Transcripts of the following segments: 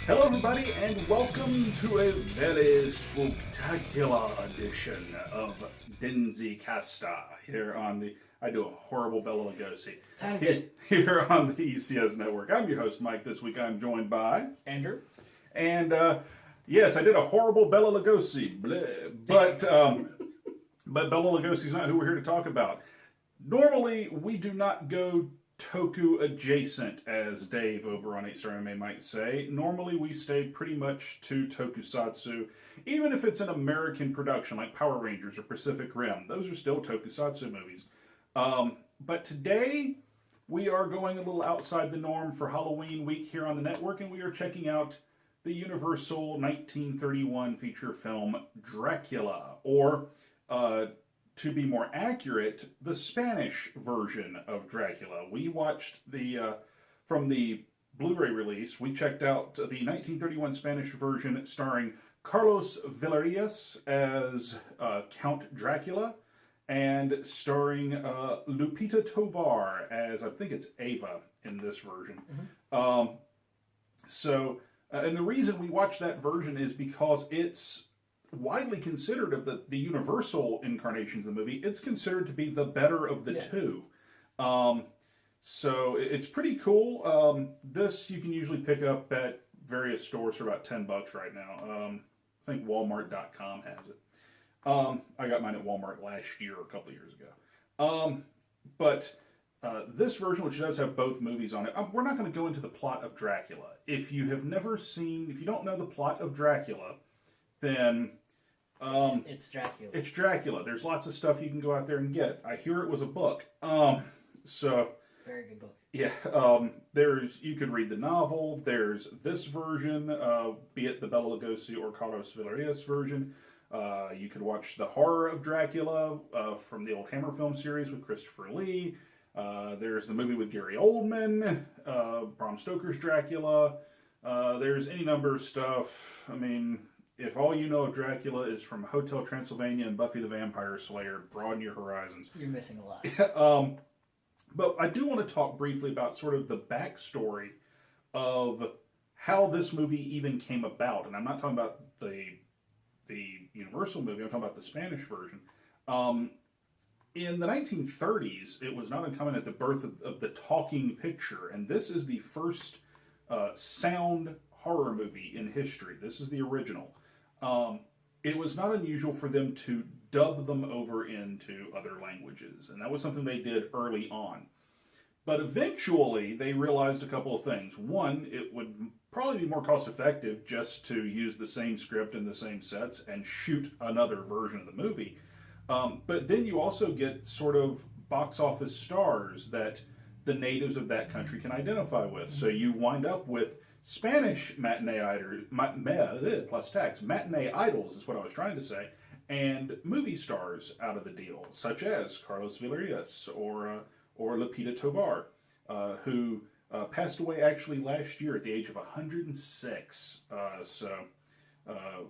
Hello, everybody, and welcome to a very spectacular edition of Denzicaster here on the. I do a horrible Bela Lugosi. Sound Here, good. here on the ECS Network. I'm your host, Mike. This week I'm joined by. Andrew? And yes, I did a horrible Bela Lugosi, bleh, but Bela Lugosi's not who we're here to talk about. Normally, we do not go toku adjacent, as Dave over on 8 Star Anime might say. Normally, we stay pretty much to tokusatsu, even if it's an American production like Power Rangers or Pacific Rim. Those are still tokusatsu movies. But today, we are going a little outside the norm for Halloween week here on the network, and we are checking out the Universal 1931 feature film Dracula, or to be more accurate, the Spanish version of Dracula. We watched from the Blu-ray release, we checked out the 1931 Spanish version starring Carlos Valerius as Count Dracula, and starring Lupita Tovar as, I think it's Ava in this version. Mm-hmm. And the reason we watched that version is because it's widely considered of the Universal incarnations of the movie, it's considered to be the better of the two. So it's pretty cool. This you can usually pick up at various stores for about $10 right now. I think Walmart.com has it. I got mine at Walmart last year, a couple of years ago. But this version, which does have both movies on it, we're not going to go into the plot of Dracula. If you don't know the plot of Dracula, then it's Dracula. It's Dracula. There's lots of stuff you can go out there and get. I hear it was a book. Very good book. Yeah. You could read the novel. There's this version, be it the Bela Lugosi or Carlos Valerius version. You could watch the horror of Dracula from the old Hammer film series with Christopher Lee. There's the movie with Gary Oldman, Bram Stoker's Dracula. There's any number of stuff. I mean, if all you know of Dracula is from Hotel Transylvania and Buffy the Vampire Slayer, broaden your horizons. You're missing a lot. But I do want to talk briefly about sort of the backstory of how this movie even came about. And I'm not talking about the Universal movie, I'm talking about the Spanish version. In the 1930s, it was not uncommon at the birth of the talking picture, and this is the first sound horror movie in history. This is the original. It was not unusual for them to dub them over into other languages, and that was something they did early on. But eventually, they realized a couple of things. One, it would probably be more cost effective just to use the same script and the same sets and shoot another version of the movie. But then you also get sort of box office stars that the natives of that country can identify with. So you wind up with Spanish matinee idols is what I was trying to say, and movie stars out of the deal, such as Carlos Valerius or Lupita Tovar, who passed away actually last year at the age of 106.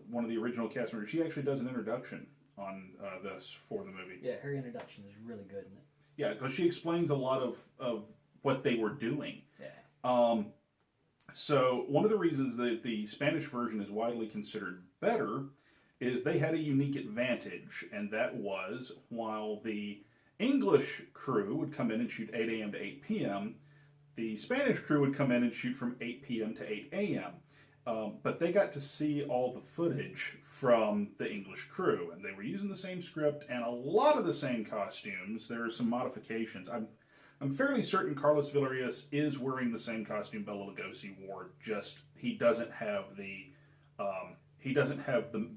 One of the original cast members, she actually does an introduction on this for the movie. Yeah, her introduction is really good, isn't it? Yeah, because she explains a lot of what they were doing. Yeah. So one of the reasons that the Spanish version is widely considered better is they had a unique advantage, and that was while the English crew would come in and shoot 8 a.m. to 8 p.m., the Spanish crew would come in and shoot from 8 p.m. to 8 a.m. But they got to see all the footage from the English crew, and they were using the same script and a lot of the same costumes. There are some modifications. I'm fairly certain Carlos Valerius is wearing the same costume Bela Lugosi wore. Just he doesn't have the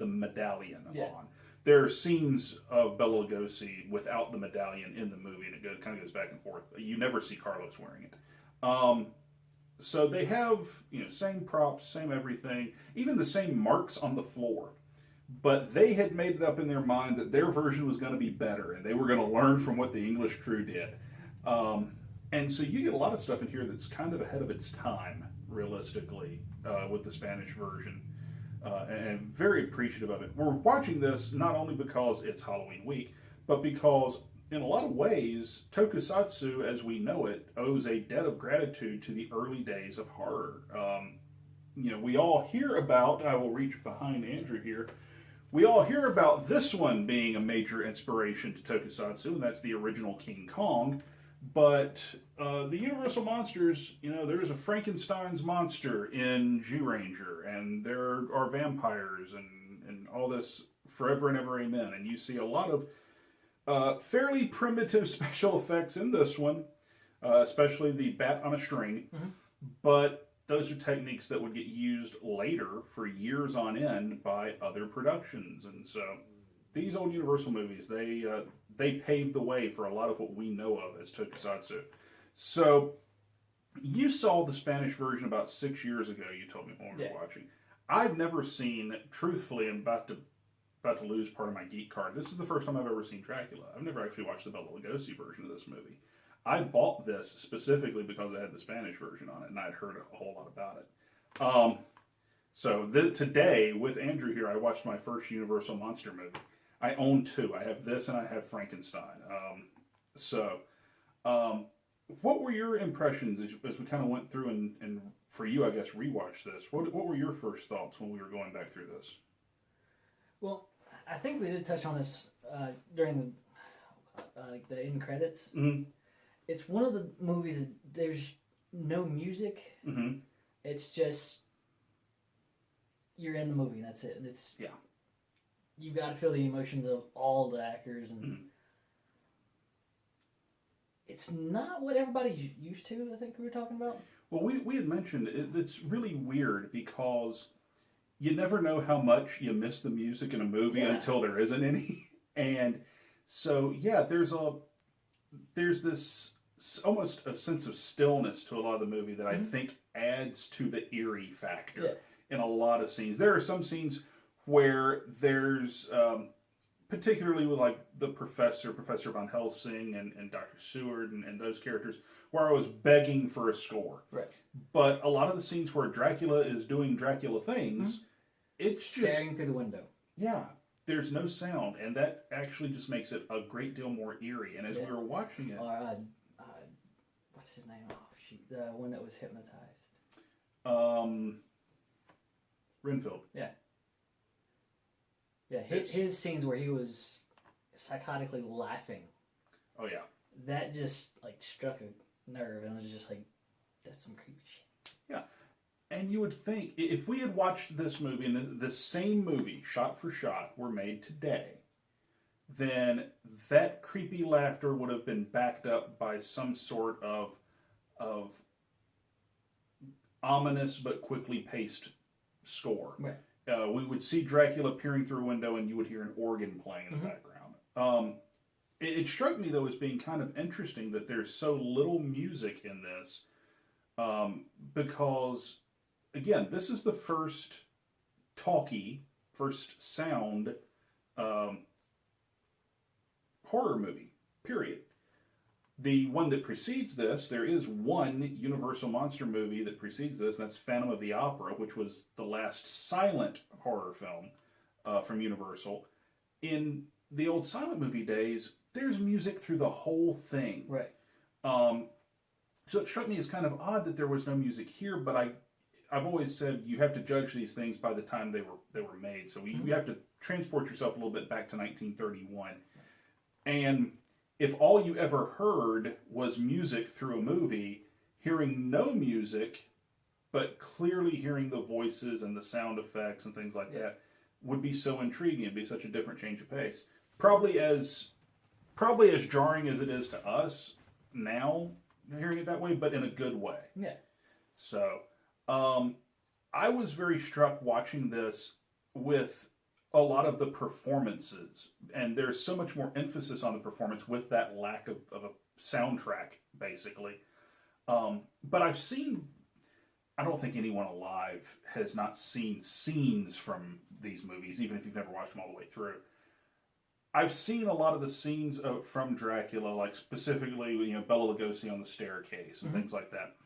medallion on. There are scenes of Bela Lugosi without the medallion in the movie, and it kind of goes back and forth. You never see Carlos wearing it. So they have same props, same everything, even the same marks on the floor. But they had made it up in their mind that their version was going to be better, and they were going to learn from what the English crew did. And so you get a lot of stuff in here that's kind of ahead of its time, realistically, with the Spanish version. And very appreciative of it. We're watching this not only because it's Halloween week, but because in a lot of ways, tokusatsu as we know it owes a debt of gratitude to the early days of horror. we all hear about, I will reach behind Andrew here, we all hear about this one being a major inspiration to tokusatsu, and that's the original King Kong. But the Universal Monsters, there is a Frankenstein's monster in Ranger, and there are vampires and all this forever and ever amen. And you see a lot of fairly primitive special effects in this one, especially the bat on a string. Mm-hmm. But those are techniques that would get used later for years on end by other productions. And so these old Universal movies, they paved the way for a lot of what we know of as tokusatsu. So you saw the Spanish version about 6 years ago, you told me when we were watching. I've never seen, truthfully, I'm about to lose part of my geek card. This is the first time I've ever seen Dracula. I've never actually watched the Bela Lugosi version of this movie. I bought this specifically because I had the Spanish version on it, and I'd heard a whole lot about it. So today, with Andrew here, I watched my first Universal Monster movie. I own two. I have this and I have Frankenstein. What were your impressions as we kind of went through and for you, I guess, rewatched this? What were your first thoughts when we were going back through this? Well, I think we did touch on this during the end credits. Mm-hmm. It's one of the movies that there's no music. Mm-hmm. It's just you're in the movie and that's it. It's you've got to feel the emotions of all the actors, and it's not what everybody's used to. I think we were talking about. Well, we had mentioned it's really weird because you never know how much you miss the music in a movie until there isn't any, and so there's this almost a sense of stillness to a lot of the movie that I think adds to the eerie factor in a lot of scenes. There are some scenes where there's, particularly with like the Professor Van Helsing and Dr. Seward and those characters, where I was begging for a score. Right. But a lot of the scenes where Dracula is doing Dracula things, it's just staring through the window. Yeah. There's no sound, and that actually just makes it a great deal more eerie. And as we were watching it... what's his name? Oh, shoot. The one that was hypnotized. Renfield. Yeah. Yeah, his scenes where he was psychotically laughing. Oh, yeah. That just, struck a nerve, and it was just that's some creepy shit. Yeah. And you would think, if we had watched this movie, and the same movie, shot for shot, were made today, then that creepy laughter would have been backed up by some sort of ominous but quickly paced score. Right. We would see Dracula peering through a window, and you would hear an organ playing in the background. It struck me, though, as being kind of interesting that there's so little music in this, because... Again, this is the first sound horror movie, period. The one that precedes this, there is one Universal Monster movie that precedes this, and that's Phantom of the Opera, which was the last silent horror film from Universal. In the old silent movie days, there's music through the whole thing. Right. So it struck me as kind of odd that there was no music here, but I've always said you have to judge these things by the time they were made. So you have to transport yourself a little bit back to 1931. And if all you ever heard was music through a movie, hearing no music, but clearly hearing the voices and the sound effects and things like that would be so intriguing. It'd be such a different change of pace. Probably as jarring as it is to us now, hearing it that way, but in a good way. Yeah. So... I was very struck watching this with a lot of the performances, and there's so much more emphasis on the performance with that lack of a soundtrack, basically. But I don't think anyone alive has not seen scenes from these movies, even if you've never watched them all the way through. I've seen a lot of the scenes from Dracula, like specifically, Bela Lugosi on the staircase and things like that.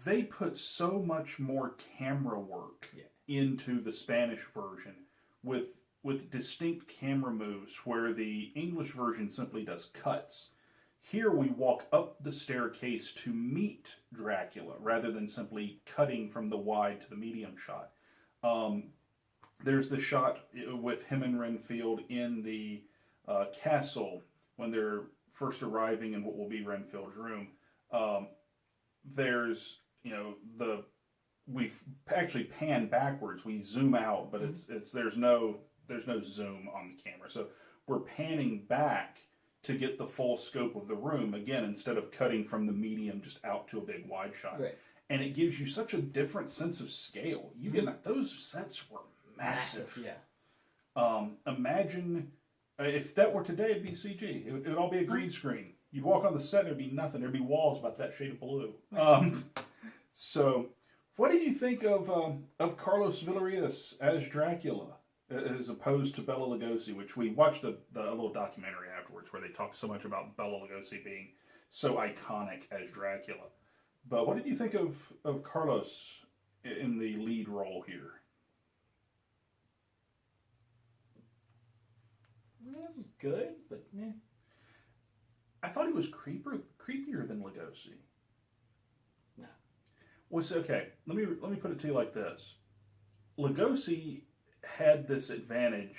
They put so much more camera work into the Spanish version with distinct camera moves, where the English version simply does cuts. Here we walk up the staircase to meet Dracula rather than simply cutting from the wide to the medium shot. There's the shot with him and Renfield in the castle when they're first arriving in what will be Renfield's room. There's, we've actually panned backwards. We zoom out, but there's no zoom on the camera. So we're panning back to get the full scope of the room again, instead of cutting from the medium just out to a big wide shot. Right. And it gives you such a different sense of scale. You get those sets were massive. Yeah. Imagine if that were today, it'd be CG. It would all be a green screen. You'd walk on the set, and there'd be nothing. There'd be walls about that shade of blue. So, what do you think of Carlos Valerius as Dracula, as opposed to Bela Lugosi, which we watched a little documentary afterwards where they talked so much about Bela Lugosi being so iconic as Dracula. But what did you think of Carlos in the lead role here? It was good, but yeah. I thought he was creepier than Lugosi. No. Was okay. Let me put it to you like this: Lugosi had this advantage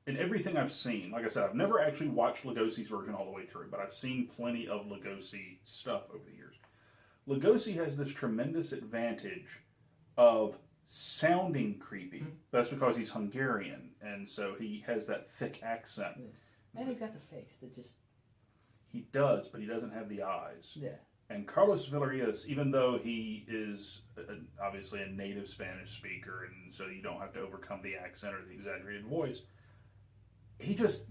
in everything I've seen. Like I said, I've never actually watched Lugosi's version all the way through, but I've seen plenty of Lugosi stuff over the years. Lugosi has this tremendous advantage of sounding creepy. That's because he's Hungarian, and so he has that thick accent. And he's got the face that just... He does, but he doesn't have the eyes. Yeah. And Carlos Valerius, even though he is obviously a native Spanish speaker, and so you don't have to overcome the accent or the exaggerated voice, he just,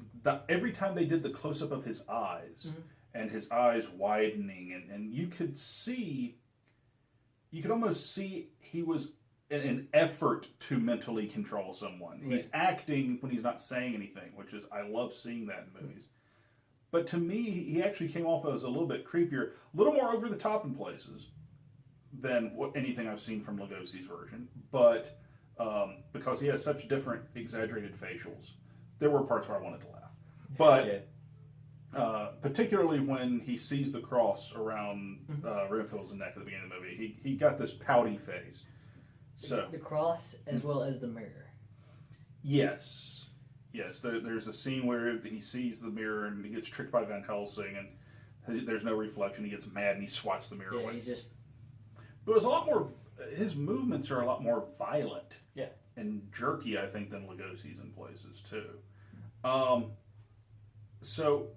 every time they did the close-up of his eyes, and his eyes widening, and you could almost see he was in an effort to mentally control someone. Right. He's acting when he's not saying anything, which is, I love seeing that in movies. But to me, he actually came off as a little bit creepier, a little more over the top in places than anything I've seen from Lugosi's version. But because he has such different exaggerated facials, there were parts where I wanted to laugh. But particularly when he sees the cross around Renfield's neck at the beginning of the movie, he got this pouty face. So the cross as well as the mirror. Yes. There's a scene where he sees the mirror and he gets tricked by Van Helsing, and there's no reflection. He gets mad and he swats the mirror away. But it was a lot more. His movements are a lot more violent. Yeah. And jerky, I think, than Lugosi's in places too. So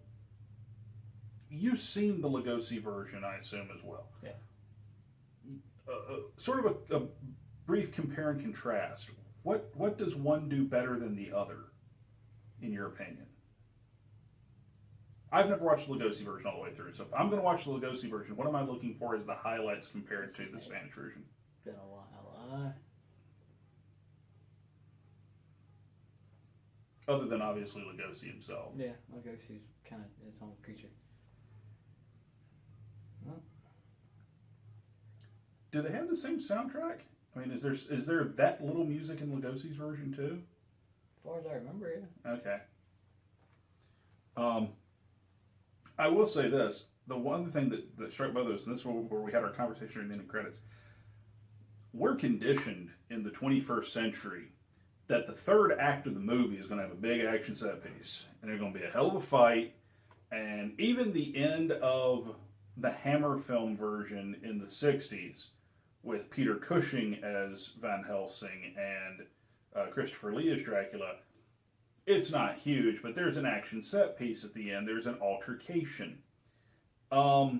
you've seen the Lugosi version, I assume, as well. Yeah. Sort of a brief compare and contrast. What does one do better than the other, in your opinion? I've never watched the Lugosi version all the way through, so if I'm going to watch the Lugosi version, what am I looking for as the highlights compared to the Spanish version? Been a while. Other than obviously Lugosi himself. Yeah, Lugosi's kind of its own creature. Well. Do they have the same soundtrack? I mean, is there that little music in Lugosi's version too? As far as I remember, yeah. Okay. I will say this: the one thing that struck both of us, and this is where we had our conversation during the end of credits. We're conditioned in the 21st century that the third act of the movie is going to have a big action set piece, and there's going to be a hell of a fight, and even the end of the Hammer film version in the 60s with Peter Cushing as Van Helsing and Christopher Lee as Dracula, it's not huge, but there's an action set piece at the end. There's an altercation. There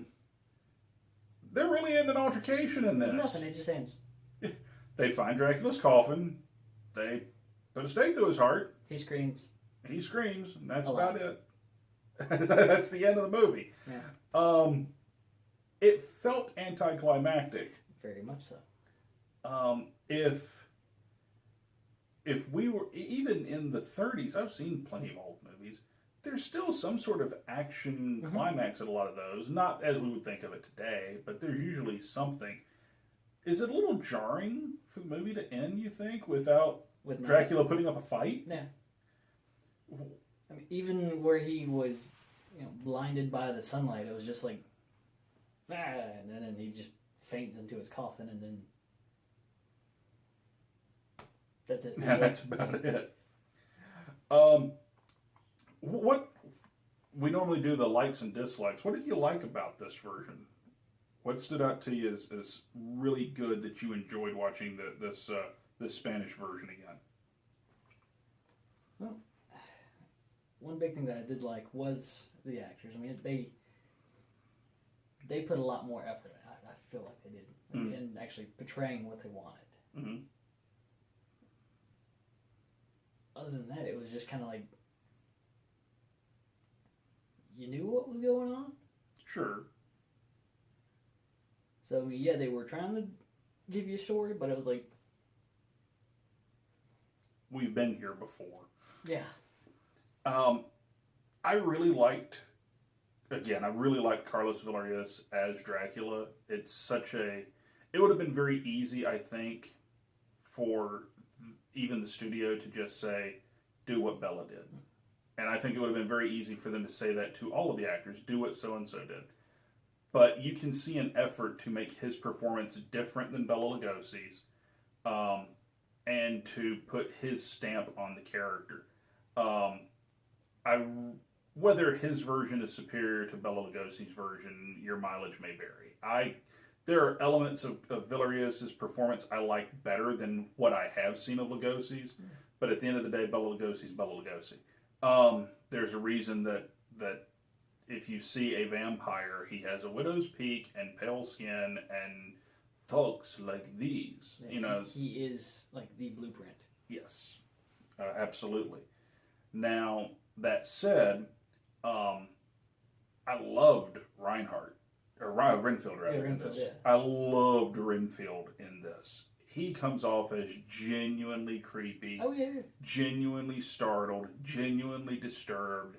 really isn't an altercation in this. There's nothing, it just ends. They find Dracula's coffin. They put a stake through his heart. He screams. And he screams, and that's about it. That's the end of the movie. Yeah. It felt anticlimactic. Very much so. If we were, even in the 30s, I've seen plenty of old movies, there's still some sort of action climax in a lot of those. Not as we would think of it today, but there's usually something. Is it a little jarring for the movie to end, you think, without Dracula putting up a fight? Yeah. I mean, even where he was, blinded by the sunlight. It was just like, and then he just faints into his coffin, and then that's it. Yeah, that's about it. What we normally do the likes and dislikes. What did you like about this version? What stood out to you as really good that you enjoyed watching this Spanish version again? Well, one big thing that I did like was the actors. I mean, they put a lot more effort. I feel like they did in actually portraying what they wanted. Mm-hmm. Other than that, it was just kind of like you knew what was going on. Sure. So I mean, yeah, they were trying to give you a story, but it was like we've been here before. Yeah. I really liked Carlos Valerius as Dracula. It would have been very easy, I think, for even the studio to just say, do what Bela did. And I think it would have been very easy for them to say that to all of the actors, do what so-and-so did. But you can see an effort to make his performance different than Bela Lugosi's, and to put his stamp on the character. Whether his version is superior to Bela Lugosi's version, your mileage may vary. There are elements of Valerius' performance I like better than what I have seen of Lugosi's, but at the end of the day, Bela Lugosi's Bela Lugosi. There's a reason that if you see a vampire, he has a widow's peak and pale skin and talks like these. Yeah, he is like the blueprint. Yes, absolutely. Now, that said, I loved Renfield rather in this. Yeah. I loved Renfield in this. He comes off as genuinely creepy, genuinely startled, genuinely disturbed.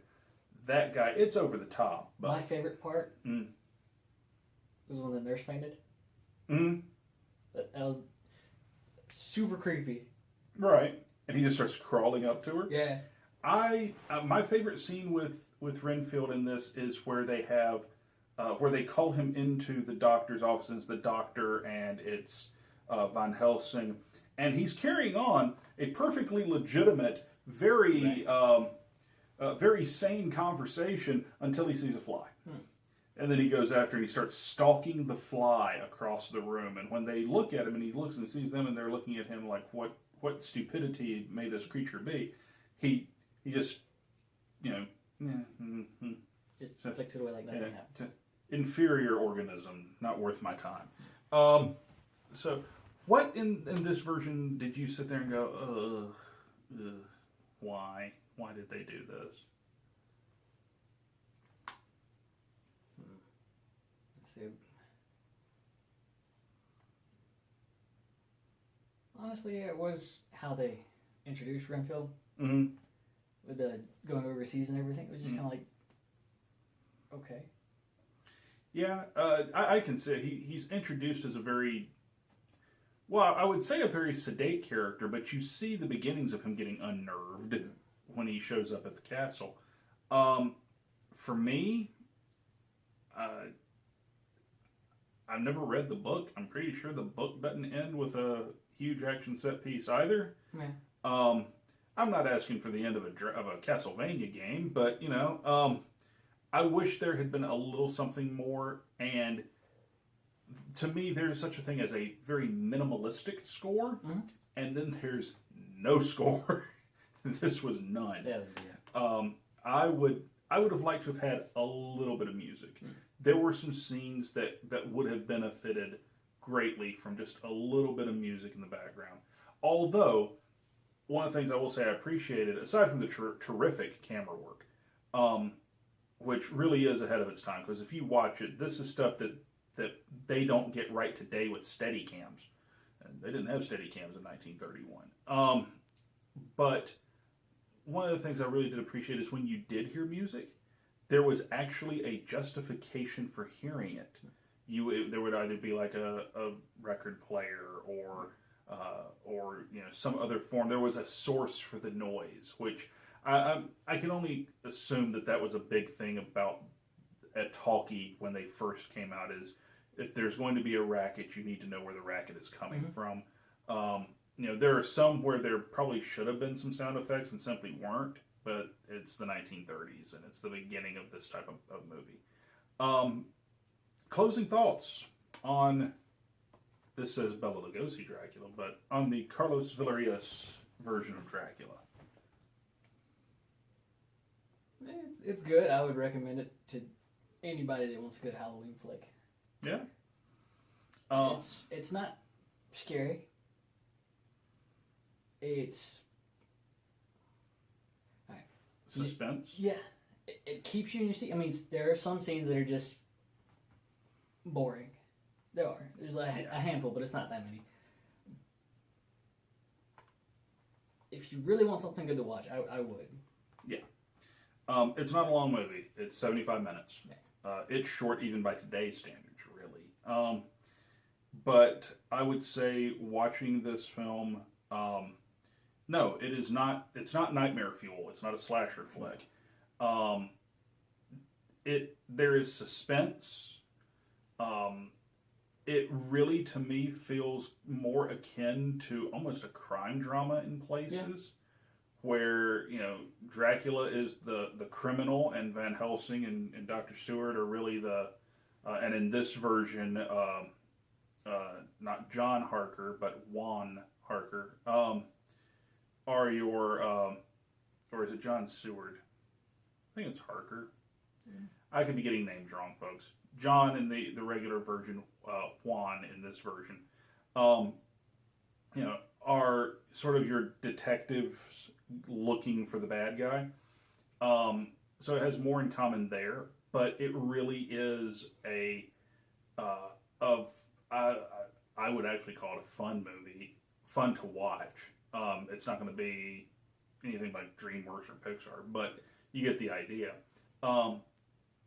That guy, it's over the top. But my favorite part was when the nurse fainted. That was super creepy. Right, and he just starts crawling up to her. Yeah. My favorite scene with Renfield in this is where they have where they call him into the doctor's office. It's the doctor and it's Van Helsing, and he's carrying on a perfectly legitimate, very very sane conversation until he sees a fly. And then he goes after and he starts stalking the fly across the room. And when they look at him and he looks and sees them and they're looking at him like, what stupidity may this creature be? He just, just flicks it away like nothing happened. Inferior organism, not worth my time. So what in this version did you sit there and go, why? Why did they do this? Let's see. Honestly, it was how they introduced Renfield. With the going overseas and everything. It was just kind of like, okay. Yeah, I can say he's introduced as a very, I would say a very sedate character, but you see the beginnings of him getting unnerved when he shows up at the castle. For me, I've never read the book. I'm pretty sure the book doesn't end with a huge action set piece either. Yeah. I'm not asking for the end of a Castlevania game, but I wish there had been a little something more. And to me, there's such a thing as a very minimalistic score, and then there's no score. This was none. Yeah. I would have liked to have had a little bit of music. There were some scenes that would have benefited greatly from just a little bit of music in the background. Although, one of the things I will say I appreciated, aside from the terrific camera work, which really is ahead of its time, because if you watch it, this is stuff that they don't get right today with steady cams. And they didn't have steady cams in 1931. But one of the things I really did appreciate is when you did hear music, there was actually a justification for hearing it. There would either be like a record player or some other form. There was a source for the noise, which I can only assume that was a big thing about talkie when they first came out. Is if there's going to be a racket, you need to know where the racket is coming from. There are some where there probably should have been some sound effects and simply weren't, but it's the 1930s and it's the beginning of this type of movie. Closing thoughts on, this says Bela Lugosi Dracula, but on the Carlos Valerius version of Dracula. It's good. I would recommend it to anybody that wants a good Halloween flick. Yeah. It's not scary. It's suspense. Yeah, it keeps you in your seat. I mean, there are some scenes that are just boring. There are. There's a handful, but it's not that many. If you really want something good to watch, I would. Yeah. It's not a long movie. It's 75 minutes. Yeah. It's short even by today's standards, really. But I would say watching this film, no, it is not. It's not nightmare fuel. It's not a slasher flick. There is suspense. It really, to me, feels more akin to almost a crime drama in places, where Dracula is the criminal, and Van Helsing and Dr. Seward are really and in this version, not John Harker but Juan Harker, are your or is it John Seward? I think it's Harker. I could be getting names wrong, folks. John in the regular version, Juan in this version, are sort of your detectives looking for the bad guy. So it has more in common there, but it really is I would actually call it a fun movie, fun to watch. It's not going to be anything like DreamWorks or Pixar, but you get the idea.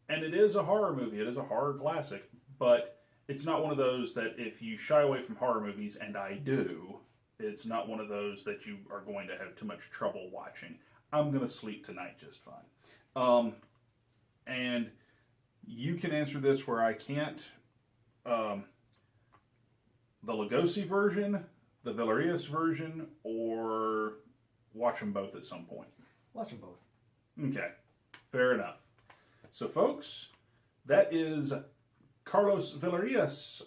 And it is a horror movie. It is a horror classic, but it's not one of those that if you shy away from horror movies, and I do, it's not one of those that you are going to have too much trouble watching. I'm going to sleep tonight just fine. And you can answer this where I can't. The Lugosi version, the Valerius version, or watch them both at some point. Watch them both. Okay, fair enough. So, folks, that is Carlos Valerius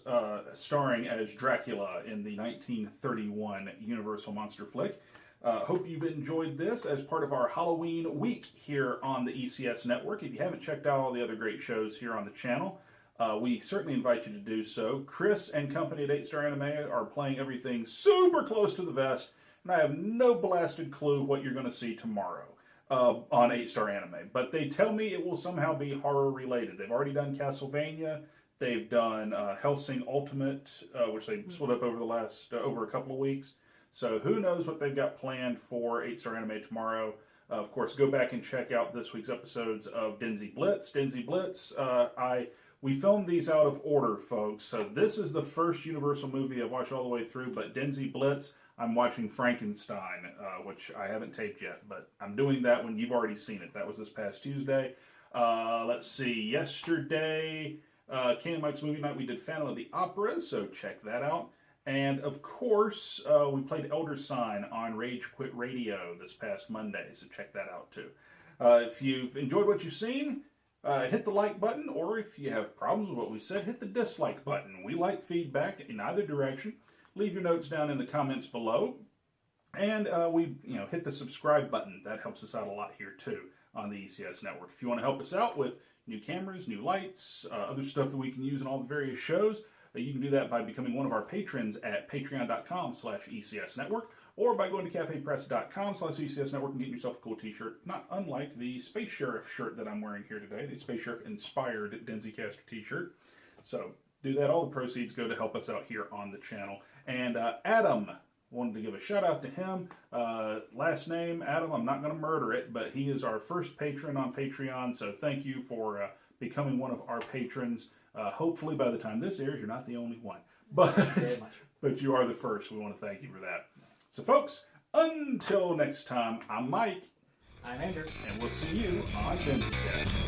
starring as Dracula in the 1931 Universal Monster flick. Hope you've enjoyed this as part of our Halloween week here on the ECS Network. If you haven't checked out all the other great shows here on the channel, we certainly invite you to do so. Chris and company at 8 Star Anime are playing everything super close to the vest, and I have no blasted clue what you're going to see tomorrow on 8 Star Anime. But they tell me it will somehow be horror related. They've already done Castlevania. They've done Hellsing Ultimate, which they split up over a couple of weeks. So who knows what they've got planned for 8 Star Anime tomorrow. Of course, go back and check out this week's episodes of Denzi Blitz. Denzi Blitz, we filmed these out of order, folks. So this is the first Universal movie I've watched all the way through, but Denzi Blitz, I'm watching Frankenstein, which I haven't taped yet, but I'm doing that when you've already seen it. That was this past Tuesday. Let's see, yesterday, Candy Mike's Movie Night, we did Phantom of the Opera, so check that out. And of course, we played Elder Sign on Rage Quit Radio this past Monday, so check that out too. If you've enjoyed what you've seen, hit the like button, or if you have problems with what we said, hit the dislike button. We like feedback in either direction. Leave your notes down in the comments below. And hit the subscribe button. That helps us out a lot here too on the ECS Network. If you want to help us out with new cameras, new lights, other stuff that we can use in all the various shows, you can do that by becoming one of our patrons at patreon.com/ECS Network, or by going to cafepress.com/ECS Network and getting yourself a cool t-shirt, not unlike the Space Sheriff shirt that I'm wearing here today, the Space Sheriff inspired Denzicaster t-shirt. So do that. All the proceeds go to help us out here on the channel. And Adam, wanted to give a shout out to him. Last name, Adam, I'm not going to murder it, but he is our first patron on Patreon, so thank you for becoming one of our patrons. Hopefully by the time this airs, you're not the only one. But you are the first. We want to thank you for that. So folks, until next time, I'm Mike. I'm Andrew. And we'll see you on Denzicaster.